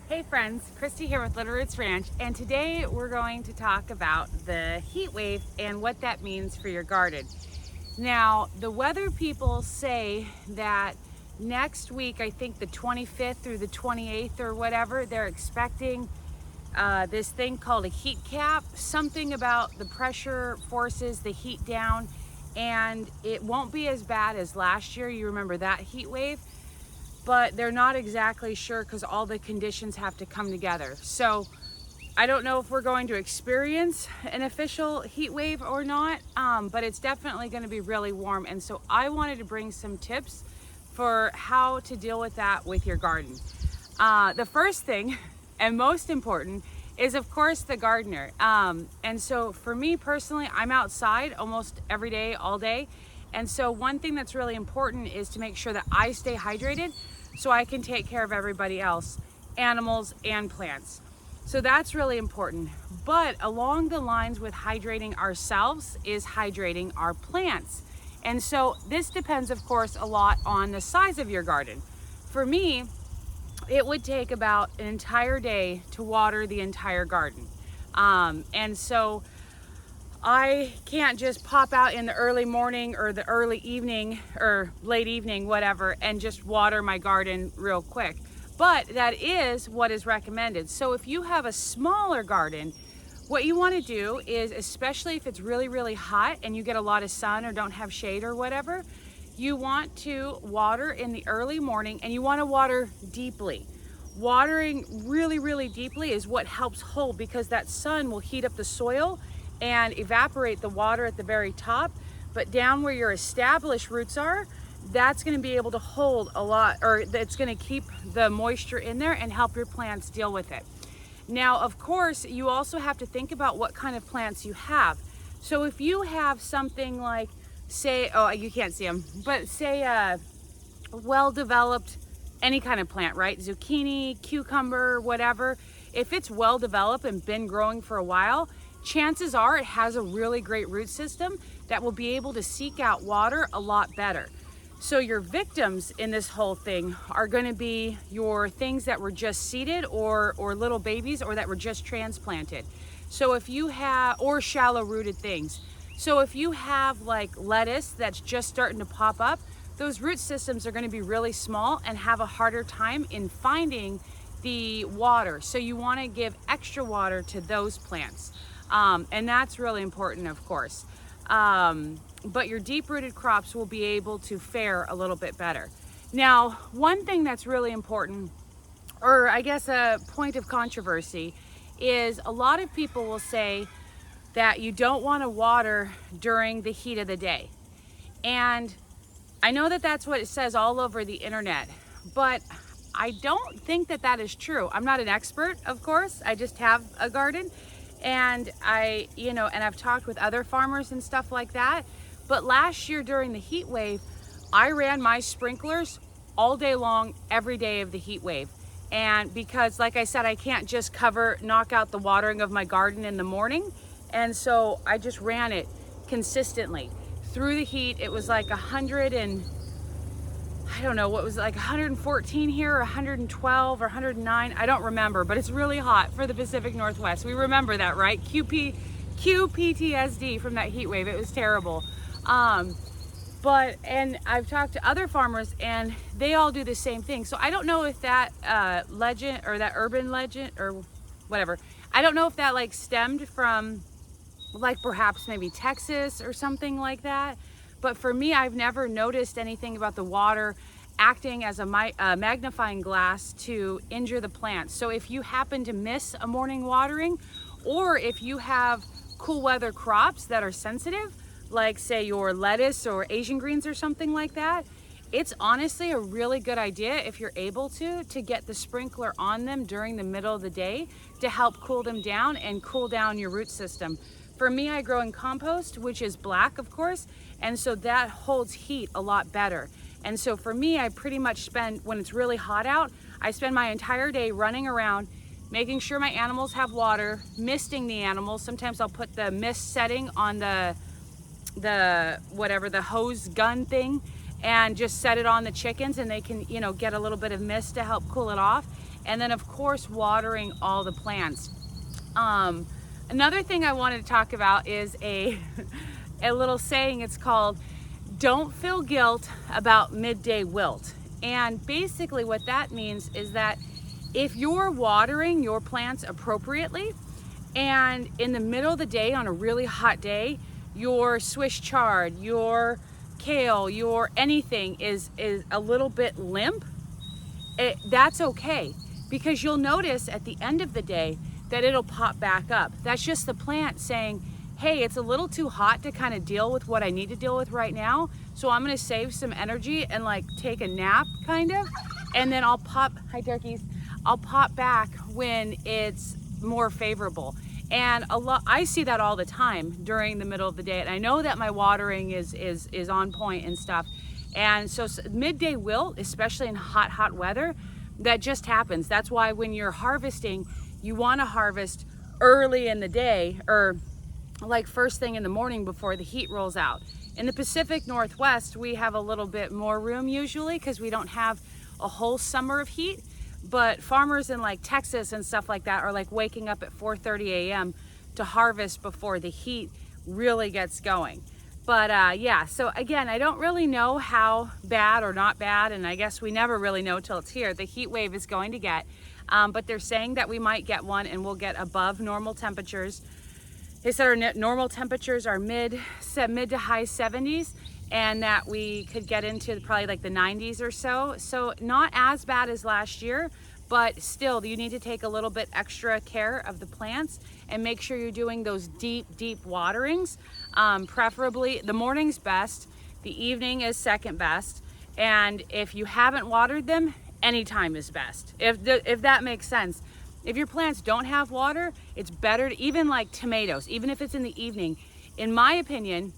Hey friends, Christy here with Little Roots Ranch, and today we're going to talk about the heat wave and what that means for your garden. Now, the weather people say that next week, I think the 25th through the 28th or whatever, they're expecting this thing called a heat cap. Something about the pressure forces the heat down, and it won't be as bad as last year. You remember that heat wave? But they're not exactly sure because all the conditions have to come together. So I don't know if we're going to experience an official heat wave or not, but it's definitely going to be really warm. And so I wanted to bring some tips for how to deal with that with your garden. The first thing and most important is, of course, the gardener. And so for me personally, I'm outside almost every day, all day. And so one thing that's really important is to make sure that I stay hydrated so I can take care of everybody else, animals and plants. So that's really important. But along the lines with hydrating ourselves is hydrating our plants. And so this depends, of course, a lot on the size of your garden. For me, it would take about an entire day to water the entire garden. And so I can't just pop out in the early morning or the early evening or late evening, whatever, and just water my garden real quick. But that is what is recommended. So if you have a smaller garden, what you want to do is, especially if it's really, really hot and you get a lot of sun or don't have shade or whatever, you want to water in the early morning, and you want to water deeply. Watering really, really deeply is what helps hold, because that sun will heat up the soil and evaporate the water at the very top, but down where your established roots are, that's going to be able to hold a lot, or it's going to keep the moisture in there and help your plants deal with it. Now, of course, you also have to think about what kind of plants you have. So if you have something like, say, oh, you can't see them, but say a well-developed, any kind of plant, right? Zucchini, cucumber, whatever. If it's well-developed and been growing for a while, chances are it has a really great root system that will be able to seek out water a lot better. So your victims in this whole thing are going to be your things that were just seeded, or little babies, or that were just transplanted. So if you have, or shallow rooted things. So if you have like lettuce that's just starting to pop up, those root systems are going to be really small and have a harder time in finding the water. So you want to give extra water to those plants. And that's really important, of course. But your deep-rooted crops will be able to fare a little bit better. Now, one thing that's really important, or I guess a point of controversy, is a lot of people will say that you don't want to water during the heat of the day. And I know that that's what it says all over the internet, but I don't think that that is true. I'm not an expert, of course. I just have a garden. And I've talked with other farmers and stuff like that. But last year during the heat wave, I ran my sprinklers all day long, every day of the heat wave. And because, like I said, I can't just knock out the watering of my garden in the morning. And so I just ran it consistently through the heat. It was like 100 and I don't know what was it, like 114 here, or 112 or 109. I don't remember, but it's really hot for the Pacific Northwest. We remember that, right? QPTSD from that heat wave. It was terrible. And I've talked to other farmers and they all do the same thing. So I don't know if that legend, or that urban legend, or whatever, I don't know if that like stemmed from like perhaps maybe Texas or something like that. But for me, I've never noticed anything about the water acting as a magnifying glass to injure the plants. So if you happen to miss a morning watering, or if you have cool weather crops that are sensitive, like say your lettuce or Asian greens or something like that, it's honestly a really good idea, if you're able to get the sprinkler on them during the middle of the day to help cool them down and cool down your root system. For me, I grow in compost, which is black, of course, and so that holds heat a lot better. And so for me, I pretty much spend, when it's really hot out, I spend my entire day running around, making sure my animals have water, misting the animals. Sometimes I'll put the mist setting on the hose gun thing, and just set it on the chickens, and they can, get a little bit of mist to help cool it off. And then of course, watering all the plants. Another thing I wanted to talk about is a little saying. It's called, don't feel guilt about midday wilt. And basically what that means is that if you're watering your plants appropriately, and in the middle of the day on a really hot day, your Swiss chard, your kale, your anything is a little bit limp, that's okay, because you'll notice at the end of the day that it'll pop back up. That's just the plant saying, hey, it's a little too hot to kind of deal with what I need to deal with right now, so I'm gonna save some energy and like take a nap kind of, and then I'll pop, hi turkeys, I'll pop back when it's more favorable. And I see that all the time during the middle of the day, and I know that my watering is on point and stuff. And so midday wilt, especially in hot weather, that just happens. That's why when you're harvesting, you want to harvest early in the day, or like first thing in the morning before the heat rolls out. In the Pacific Northwest, we have a little bit more room usually because we don't have a whole summer of heat. But farmers in like Texas and stuff like that are like waking up at 4:30 a.m. to harvest before the heat really gets going. But yeah, so again, I don't really know how bad or not bad, and I guess we never really know till it's here, the heat wave is going to get. But they're saying that we might get one, and we'll get above normal temperatures. They said our normal temperatures are mid to high 70s, and that we could get into probably like the 90s or so. So not as bad as last year, but still you need to take a little bit extra care of the plants and make sure you're doing those deep waterings. Preferably the morning's best, the evening is second best, and if you haven't watered them, anytime is best, if that makes sense. If your plants don't have water, it's better to, even like tomatoes, even if it's in the evening, in my opinion,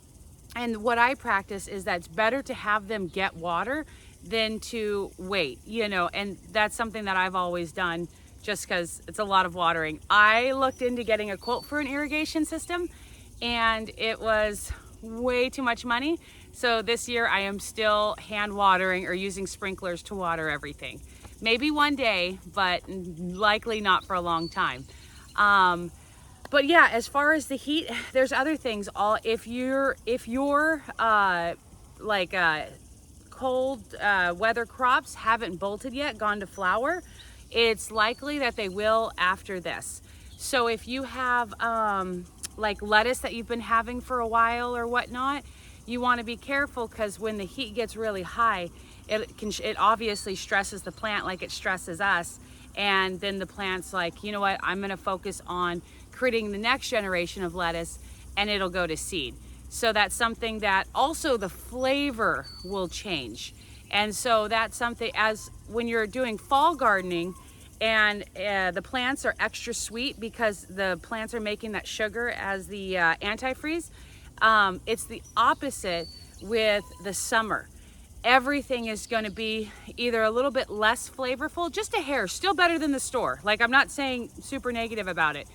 and what I practice is that it's better to have them get water than to wait, you know, and that's something that I've always done just because it's a lot of watering. I looked into getting a quote for an irrigation system, and it was way too much money. So this year I am still hand watering or using sprinklers to water everything. Maybe one day, but likely not for a long time. But yeah, as far as the heat, there's other things. If your cold weather crops haven't bolted yet, gone to flower, it's likely that they will after this. So if you have like lettuce that you've been having for a while or whatnot, you want to be careful, because when the heat gets really high, it obviously stresses the plant like it stresses us, and then the plant's like, you know what, I'm going to focus on creating the next generation of lettuce, and it'll go to seed. So that's something that also the flavor will change. And so that's something, as when you're doing fall gardening and the plants are extra sweet because the plants are making that sugar as the antifreeze, it's the opposite with the summer. Everything is going to be either a little bit less flavorful, just a hair, still better than the store. Like, I'm not saying super negative about it,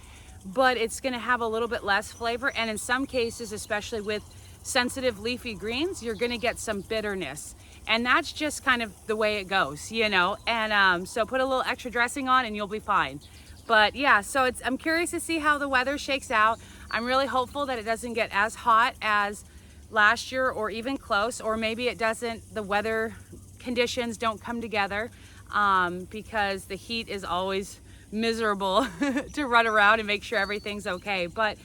but it's going to have a little bit less flavor. And in some cases, especially with sensitive leafy greens, you're going to get some bitterness. And that's just kind of the way it goes, you know. And so put a little extra dressing on and you'll be fine. But yeah, so I'm curious to see how the weather shakes out. I'm really hopeful that it doesn't get as hot as last year, or even close, or maybe it doesn't, the weather conditions don't come together, because the heat is always miserable to run around and make sure everything's okay. But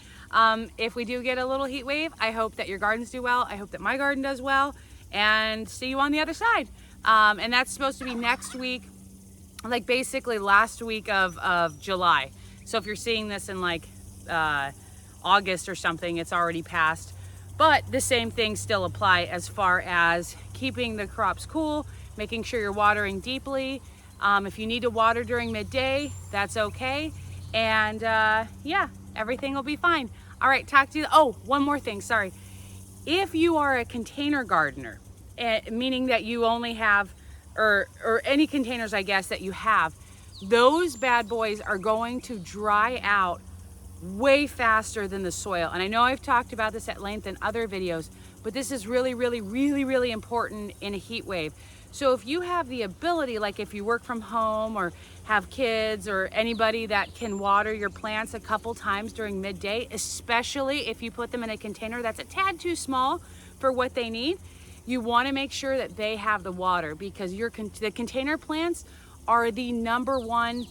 if we do get a little heat wave, I hope that your gardens do well. I hope that my garden does well, and see you on the other side. And that's supposed to be next week, like basically last week of July. So if you're seeing this in like August or something, it's already passed. But the same things still apply as far as keeping the crops cool, making sure you're watering deeply. If you need to water during midday, that's okay. And yeah, everything will be fine. All right, talk to you. Oh, one more thing, sorry. If you are a container gardener, meaning that you only have, or any containers, I guess, that you have, those bad boys are going to dry out way faster than the soil. And I know I've talked about this at length in other videos, but this is really important in a heat wave. So if you have the ability, like if you work from home or have kids or anybody that can water your plants a couple times during midday, especially if you put them in a container that's a tad too small for what they need, you want to make sure that they have the water, because the container plants are the #1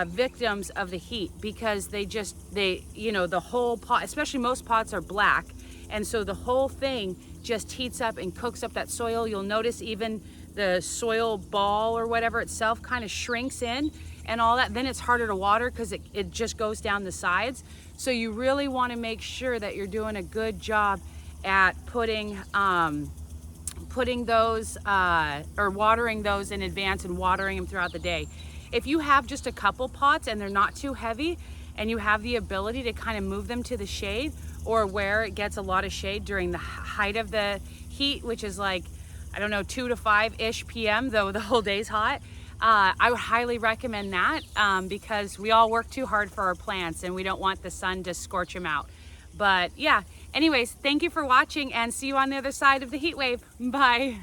victims of the heat, because the whole pot, especially most pots are black, and so the whole thing just heats up and cooks up that soil. You'll notice even the soil ball or whatever itself kind of shrinks in and all that. Then it's harder to water because it just goes down the sides. So you really want to make sure that you're doing a good job at putting those or watering those in advance and watering them throughout the day. If you have just a couple pots and they're not too heavy and you have the ability to kind of move them to the shade or where it gets a lot of shade during the height of the heat, which is like, I don't know, 2 to 5-ish p.m., though the whole day's hot, I would highly recommend that because we all work too hard for our plants and we don't want the sun to scorch them out. But yeah, anyways, thank you for watching and see you on the other side of the heat wave. Bye.